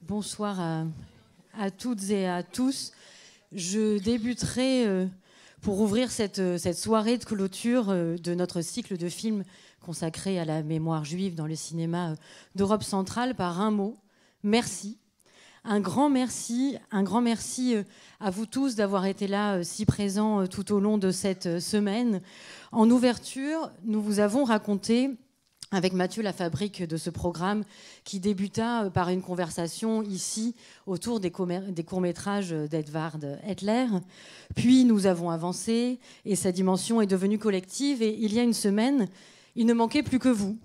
Bonsoir à toutes et à tous. Je débuterai pour ouvrir cette soirée de clôture de notre cycle de films consacré à la mémoire juive dans le cinéma d'Europe centrale par un mot, merci. Un grand merci à vous tous d'avoir été là si présents tout au long de cette semaine. En ouverture, nous vous avons raconté avec Mathieu la fabrique de ce programme qui débuta par une conversation ici autour des courts-métrages d'Edvard Hitler. Puis nous avons avancé et sa dimension est devenue collective. Et il y a une semaine, il ne manquait plus que vous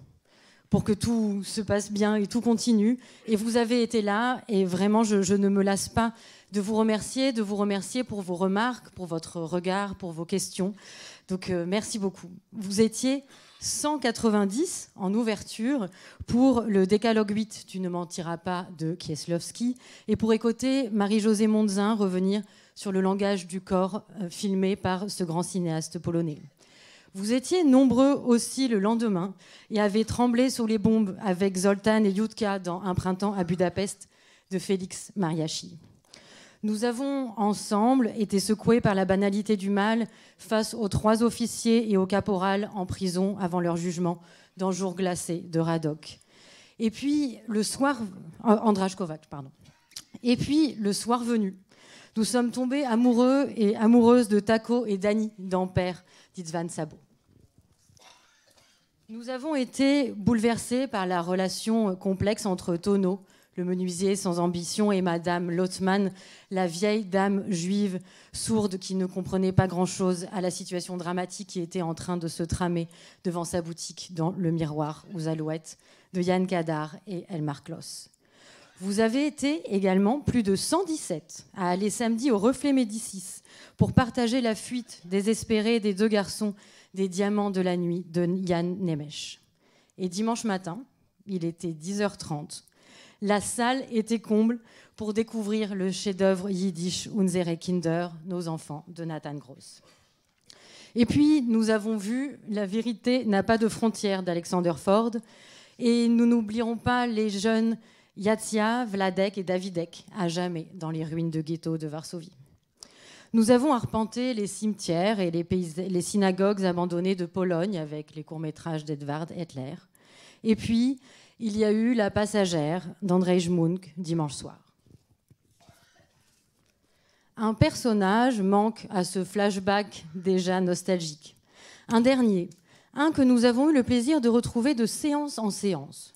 pour que tout se passe bien et tout continue. Et vous avez été là et vraiment, je ne me lasse pas de vous remercier pour vos remarques, pour votre regard, pour vos questions. Donc merci beaucoup. Vous étiez 190 en ouverture pour le Décalogue 8, Tu ne mentiras pas de Kieslowski, et pour écouter Marie-Josée Mondzin revenir sur le langage du corps filmé par ce grand cinéaste polonais. Vous étiez nombreux aussi le lendemain et avez tremblé sous les bombes avec Zoltan et Jutka dans Un printemps à Budapest de Félix Mariachi. Nous avons ensemble été secoués par la banalité du mal face aux 3 officiers et au caporal en prison avant leur jugement dans Jour glacé de Radok. Et puis le soir, András Kovács, pardon. Et puis le soir venu, nous sommes tombés amoureux et amoureuses de Taco et Dani d'Ampère d'Itzvan Sabo. Nous avons été bouleversés par la relation complexe entre Tono, le menuisier sans ambition, et Madame Lottmann, la vieille dame juive sourde qui ne comprenait pas grand-chose à la situation dramatique qui était en train de se tramer devant sa boutique dans Le Miroir aux Alouettes de Yann Kadar et Elmar Kloss. Vous avez été également plus de 117 à aller samedi au Reflet Médicis pour partager la fuite désespérée des 2 garçons des Diamants de la nuit de Yann Nemesh. Et dimanche matin, il était 10h30. La salle était comble pour découvrir le chef-d'œuvre yiddish Unsere Kinder, Nos enfants, de Nathan Gross. Et puis, nous avons vu La vérité n'a pas de frontières d'Alexander Ford. Et nous n'oublierons pas les jeunes Yatia, Vladek et Davidek, à jamais dans les ruines de ghetto de Varsovie. Nous avons arpenté les cimetières et les synagogues abandonnées de Pologne avec les courts-métrages d'Edvard Hitler. Et puis, il y a eu La passagère d'Andrzej Munk dimanche soir. Un personnage manque à ce flashback déjà nostalgique. Un dernier, un que nous avons eu le plaisir de retrouver de séance en séance.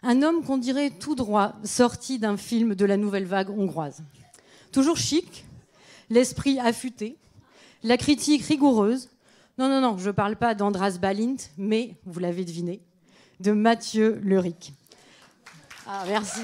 Un homme qu'on dirait tout droit sorti d'un film de la nouvelle vague hongroise. Toujours chic, l'esprit affûté, la critique rigoureuse. Non, je ne parle pas d'Andras Balint, mais, vous l'avez deviné, de Mathieu Lerick. Ah, merci.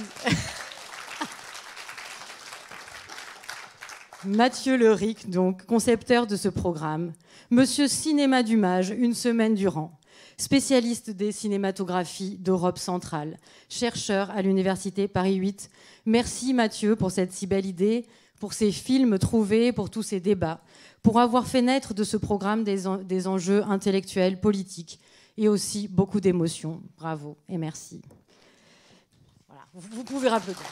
Mathieu Lerick, donc, concepteur de ce programme. Monsieur Cinéma du Mage, une semaine durant. Spécialiste des cinématographies d'Europe centrale. Chercheur à l'université Paris 8. Merci Mathieu pour cette si belle idée, pour ces films trouvés, pour tous ces débats, pour avoir fait naître de ce programme des enjeux intellectuels, politiques et aussi beaucoup d'émotions. Bravo et merci. Voilà, vous pouvez applaudir.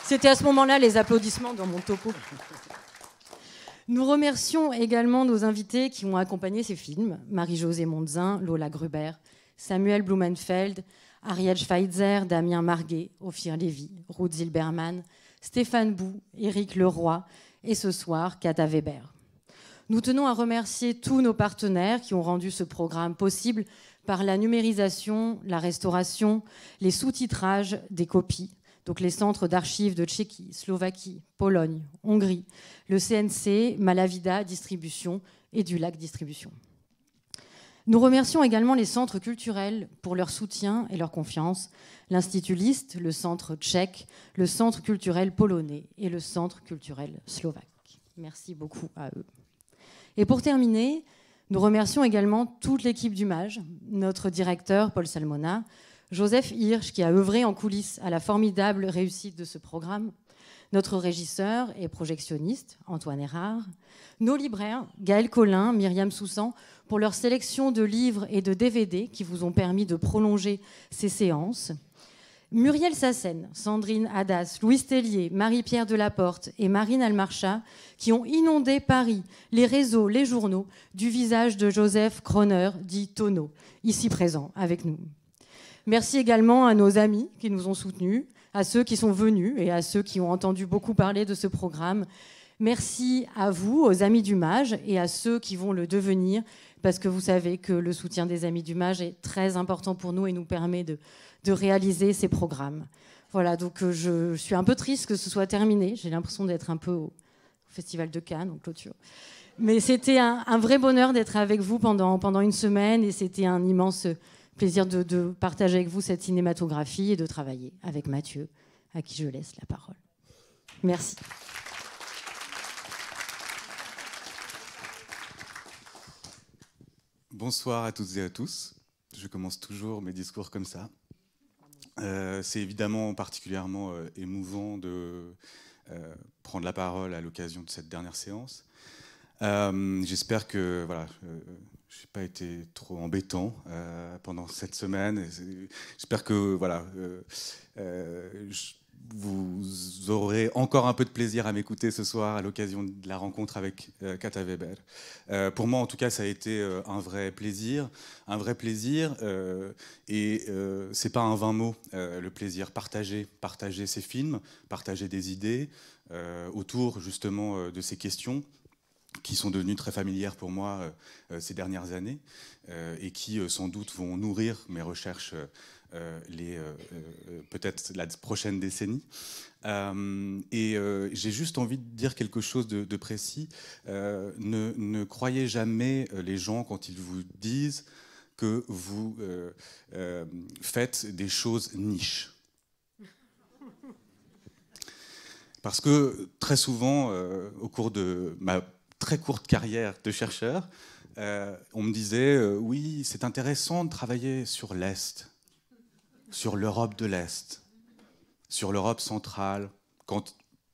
C'était à ce moment-là les applaudissements dans mon topo. Nous remercions également nos invités qui ont accompagné ces films. Marie-Josée Mondzin, Lola Gruber, Samuel Blumenfeld, Ariel Schweitzer, Damien Marguet, Ophir Lévy, Ruth Zilberman, Stéphane Bou, Éric Leroy et ce soir, Kata Weber. Nous tenons à remercier tous nos partenaires qui ont rendu ce programme possible par la numérisation, la restauration, les sous-titrages des copies, donc les centres d'archives de Tchéquie, Slovaquie, Pologne, Hongrie, le CNC, Malavida Distribution et du Lac Distribution. Nous remercions également les centres culturels pour leur soutien et leur confiance, l'Institut Liszt, le centre tchèque, le centre culturel polonais et le centre culturel slovaque. Merci beaucoup à eux. Et pour terminer, nous remercions également toute l'équipe du MAGE, notre directeur Paul Salmona, Joseph Hirsch qui a œuvré en coulisses à la formidable réussite de ce programme, notre régisseur et projectionniste Antoine Erard, nos libraires Gaël Collin, Myriam Soussan, pour leur sélection de livres et de DVD qui vous ont permis de prolonger ces séances, Muriel Sassen, Sandrine Hadas, Louise Tellier, Marie-Pierre Delaporte et Marine Almarchat, qui ont inondé Paris, les réseaux, les journaux, du visage de Joseph Kroner, dit Tonneau, ici présent avec nous. Merci également à nos amis qui nous ont soutenus, à ceux qui sont venus et à ceux qui ont entendu beaucoup parler de ce programme. Merci à vous, aux Amis du Mage, et à ceux qui vont le devenir, parce que vous savez que le soutien des Amis du Mage est très important pour nous et nous permet de réaliser ces programmes. Voilà, donc je suis un peu triste que ce soit terminé. J'ai l'impression d'être un peu au Festival de Cannes, en clôture. Mais c'était un vrai bonheur d'être avec vous pendant une semaine, et c'était un immense plaisir de partager avec vous cette cinématographie et de travailler avec Mathieu, à qui je laisse la parole. Merci. Bonsoir à toutes et à tous. Je commence toujours mes discours comme ça. C'est évidemment particulièrement émouvant de prendre la parole à l'occasion de cette dernière séance. J'espère que voilà, je n'ai pas été trop embêtant pendant cette semaine. J'espère que voilà, vous aurez encore un peu de plaisir à m'écouter ce soir à l'occasion de la rencontre avec Kata Weber. Pour moi, en tout cas, ça a été un vrai plaisir, et c'est pas un vain mot, le plaisir. Partager ces films, partager des idées autour justement de ces questions qui sont devenues très familières pour moi ces dernières années et qui sans doute vont nourrir mes recherches peut-être la prochaine décennie. J'ai juste envie de dire quelque chose de précis. Ne croyez jamais les gens quand ils vous disent que vous faites des choses niches. Parce que très souvent, au cours de ma très courte carrière de chercheur, on me disait oui, c'est intéressant de travailler sur l'Est, sur l'Europe de l'Est, sur l'Europe centrale,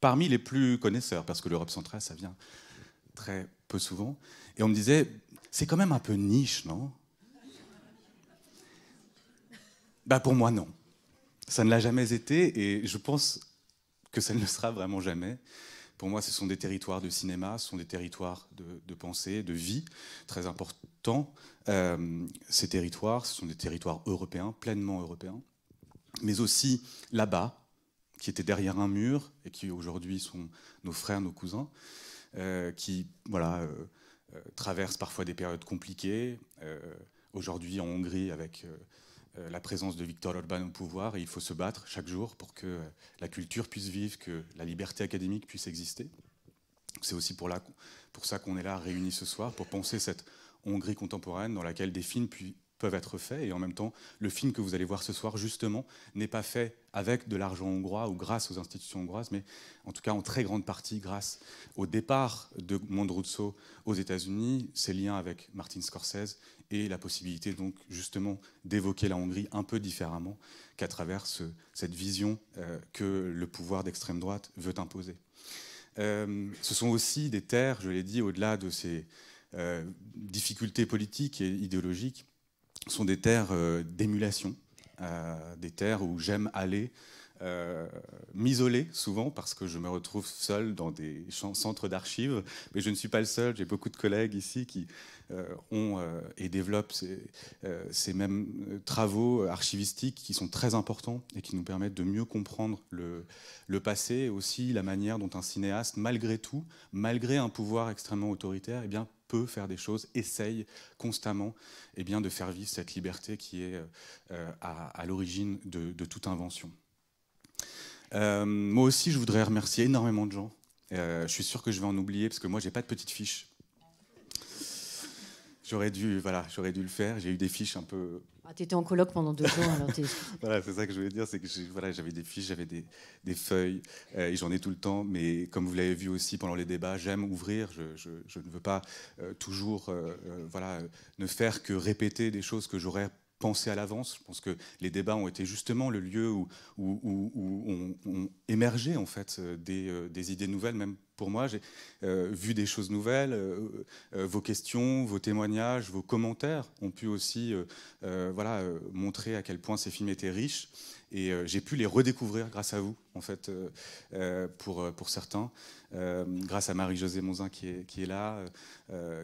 parmi les plus connaisseurs, parce que l'Europe centrale, ça vient très peu souvent. Et on me disait, c'est quand même un peu niche, non? Bah pour moi, non. Ça ne l'a jamais été, et je pense que ça ne le sera vraiment jamais. Pour moi, ce sont des territoires de cinéma, ce sont des territoires de pensée, de vie, très importants. Ces territoires, ce sont des territoires européens, pleinement européens, mais aussi là-bas, qui étaient derrière un mur et qui aujourd'hui sont nos frères, nos cousins, qui voilà, traversent parfois des périodes compliquées. Aujourd'hui en Hongrie, avec la présence de Viktor Orbán au pouvoir, et il faut se battre chaque jour pour que la culture puisse vivre, que la liberté académique puisse exister. C'est aussi pour ça qu'on est là réunis ce soir, pour penser cette Hongrie contemporaine dans laquelle des films peuvent être faits, et en même temps, le film que vous allez voir ce soir, justement, n'est pas fait avec de l'argent hongrois ou grâce aux institutions hongroises, mais en tout cas en très grande partie grâce au départ de Mondruzzo aux États-Unis, ses liens avec Martin Scorsese, et la possibilité donc justement d'évoquer la Hongrie un peu différemment qu'à travers cette vision que le pouvoir d'extrême droite veut imposer. Ce sont aussi des terres, je l'ai dit, au-delà de ces difficultés politiques et idéologiques, sont des terres d'émulation, des terres où j'aime aller, m'isoler souvent parce que je me retrouve seul dans des centres d'archives, mais je ne suis pas le seul, j'ai beaucoup de collègues ici qui ont et développent ces mêmes travaux archivistiques qui sont très importants et qui nous permettent de mieux comprendre le passé, et aussi la manière dont un cinéaste, malgré tout, malgré un pouvoir extrêmement autoritaire, eh bien, peut faire des choses, essaye constamment de faire vivre cette liberté qui est à l'origine de toute invention. Moi aussi, je voudrais remercier énormément de gens. Je suis sûr que je vais en oublier, parce que moi, j'ai pas de petite fiche. J'aurais dû le faire. J'ai eu des fiches un peu... Ah, tu étais en colloque pendant 2 jours, alors t'es... Voilà, c'est ça que je voulais dire, c'est que j'avais des fiches, j'avais des feuilles, et j'en ai tout le temps, mais comme vous l'avez vu aussi pendant les débats, j'aime ouvrir, je ne veux pas toujours ne faire que répéter des choses que j'aurais pensées à l'avance. Je pense que les débats ont été justement le lieu où ont émergé en fait, des idées nouvelles, même pour moi. J'ai vu des choses nouvelles. Vos questions, vos témoignages, vos commentaires ont pu aussi voilà, montrer à quel point ces films étaient riches. Et j'ai pu les redécouvrir grâce à vous, en fait, pour certains. Grâce à Marie-Josée Monzin qui est là,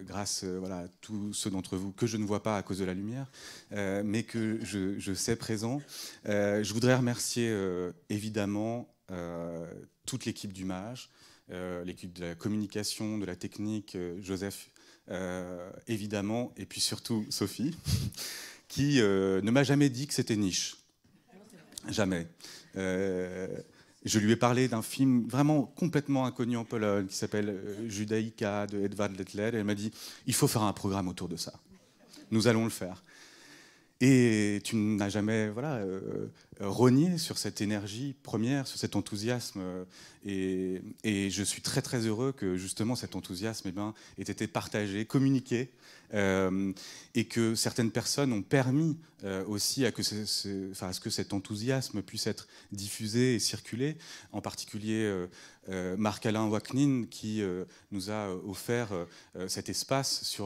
grâce voilà, à tous ceux d'entre vous que je ne vois pas à cause de la lumière, mais que je sais présents. Je voudrais remercier évidemment toute l'équipe du MAJ, l'équipe de la communication, de la technique, Joseph évidemment, et puis surtout Sophie, qui ne m'a jamais dit que c'était niche. Jamais. Je lui ai parlé d'un film vraiment complètement inconnu en Pologne qui s'appelle Judaïka de Edvard Lettler. Et elle m'a dit, il faut faire un programme autour de ça. Nous allons le faire. Et tu n'as jamais rogné sur cette énergie première, sur cet enthousiasme. Et je suis très très heureux que justement cet enthousiasme ait été partagé, communiqué. Et que certaines personnes ont permis aussi à ce que cet enthousiasme puisse être diffusé et circulé, en particulier Marc-Alain Waknin qui nous a offert cet espace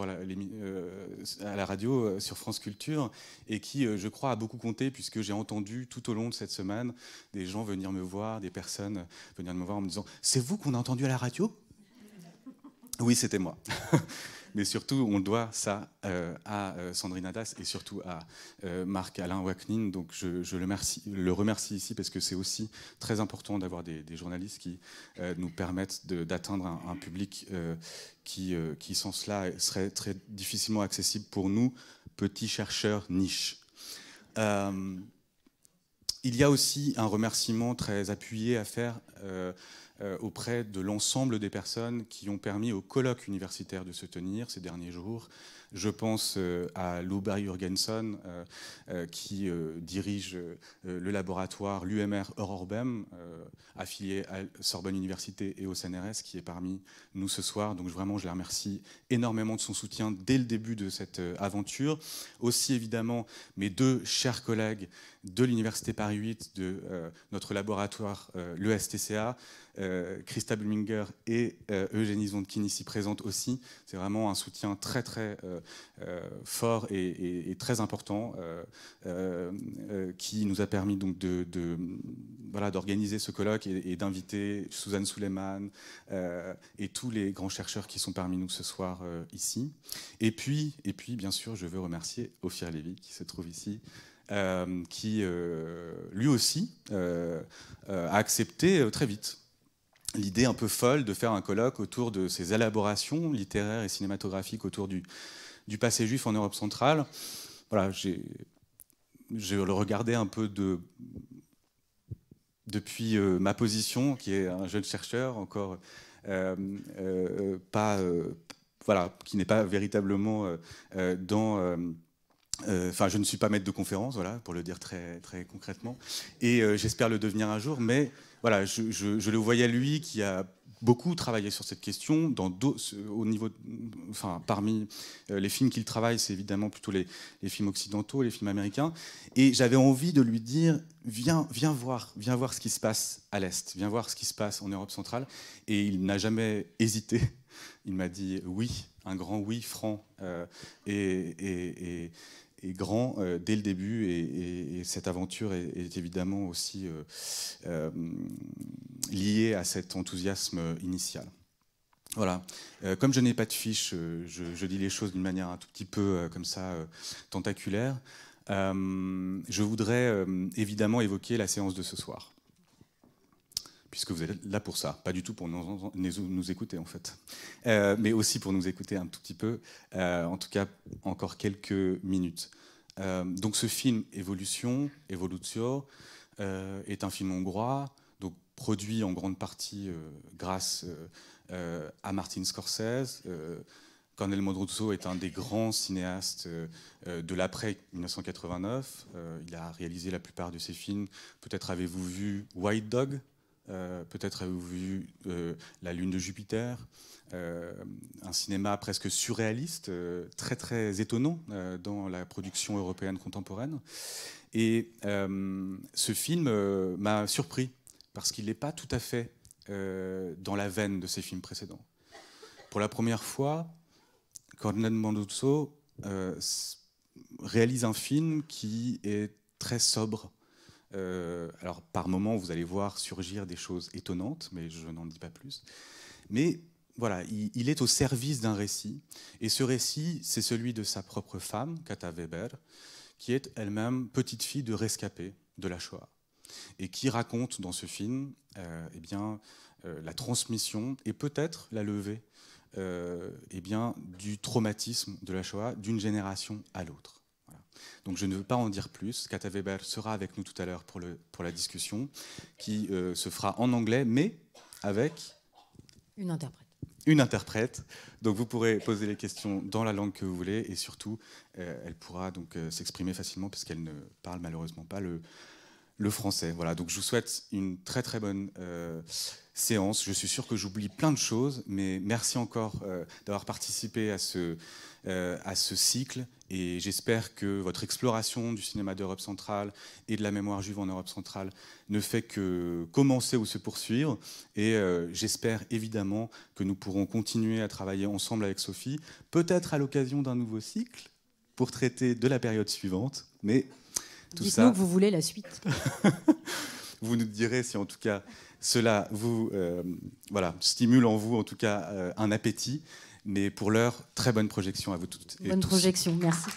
à la radio sur France Culture et qui, je crois, a beaucoup compté puisque j'ai entendu tout au long de cette semaine des gens venir me voir, des personnes venir me voir en me disant « C'est vous qu'on a entendu à la radio ?» Oui, c'était moi. Mais surtout, on doit ça à Sandrine Hadas et surtout à Marc-Alain Waknin. Donc je le remercie ici parce que c'est aussi très important d'avoir des journalistes qui nous permettent d'atteindre un public qui, sans cela, serait très difficilement accessible pour nous, petits chercheurs niches. Il y a aussi un remerciement très appuyé à faire auprès de l'ensemble des personnes qui ont permis au colloque universitaire de se tenir ces derniers jours. Je pense à Lou Berg-Jurgensen qui dirige le laboratoire l'UMR Eurorbem, affilié à Sorbonne Université et au CNRS, qui est parmi nous ce soir. Donc vraiment, je la remercie énormément de son soutien dès le début de cette aventure. Aussi évidemment mes deux chers collègues de l'Université Paris 8, de notre laboratoire, l'ESTCA, Christa Bluminger et Eugénie Zondkin ici présente aussi. C'est vraiment un soutien très très fort et très important qui nous a permis donc d'organiser ce colloque et d'inviter Suzanne Suleiman et tous les grands chercheurs qui sont parmi nous ce soir ici. Et puis bien sûr je veux remercier Ophir Lévy qui se trouve ici. Qui lui aussi a accepté très vite l'idée un peu folle de faire un colloque autour de ces élaborations littéraires et cinématographiques autour du passé juif en Europe centrale. Voilà, je le regardais un peu depuis ma position, qui est un jeune chercheur, encore qui n'est pas véritablement dans... Enfin, je ne suis pas maître de conférence, voilà, pour le dire très, très concrètement, et j'espère le devenir un jour, mais voilà, je le voyais lui qui a beaucoup travaillé sur cette question au niveau, parmi les films qu'il travaille, c'est évidemment plutôt les films occidentaux, les films américains, et j'avais envie de lui dire viens voir ce qui se passe à l'Est, viens voir ce qui se passe en Europe centrale, et il n'a jamais hésité. Il m'a dit oui, un grand oui franc et grand dès le début, et cette aventure est évidemment aussi liée à cet enthousiasme initial. Voilà. Comme je n'ai pas de fiche, je dis les choses d'une manière un tout petit peu comme ça tentaculaire. Je voudrais évidemment évoquer la séance de ce soir, puisque vous êtes là pour ça, pas du tout pour nous écouter en fait, mais aussi pour nous écouter un tout petit peu, en tout cas encore quelques minutes. Donc ce film Evolutio, est un film hongrois, donc produit en grande partie grâce à Martin Scorsese. Cornel Mondruzzo est un des grands cinéastes de l'après 1989. Il a réalisé la plupart de ses films. Peut-être avez-vous vu White Dog, peut-être avez-vous vu La Lune de Jupiter, un cinéma presque surréaliste, très très étonnant dans la production européenne contemporaine. Et ce film m'a surpris parce qu'il n'est pas tout à fait dans la veine de ses films précédents. Pour la première fois, Cornel Manduzo réalise un film qui est très sobre. Alors, par moments, vous allez voir surgir des choses étonnantes, mais je n'en dis pas plus. Mais voilà, il est au service d'un récit. Et ce récit, c'est celui de sa propre femme, Kata Weber, qui est elle-même petite fille de rescapés de la Shoah. Et qui raconte dans ce film la transmission et peut-être la levée du traumatisme de la Shoah d'une génération à l'autre. Voilà. Donc je ne veux pas en dire plus. Kata Weber sera avec nous tout à l'heure pour la discussion, qui se fera en anglais, mais avec une interprète. Une interprète. Donc vous pourrez poser les questions dans la langue que vous voulez, et surtout, elle pourra donc s'exprimer facilement, parce qu'elle ne parle malheureusement pas le français. Voilà, donc je vous souhaite une très très bonne séance. Je suis sûr que j'oublie plein de choses, mais merci encore d'avoir participé à ce cycle, et j'espère que votre exploration du cinéma d'Europe centrale et de la mémoire juive en Europe centrale ne fait que commencer ou se poursuivre, et j'espère évidemment que nous pourrons continuer à travailler ensemble avec Sophie, peut-être à l'occasion d'un nouveau cycle pour traiter de la période suivante, mais dites-nous que vous voulez la suite. Vous nous direz si en tout cas cela vous stimule en vous en tout cas un appétit. Mais pour l'heure, très bonne projection à vous toutes et tous. Bonne projection, merci.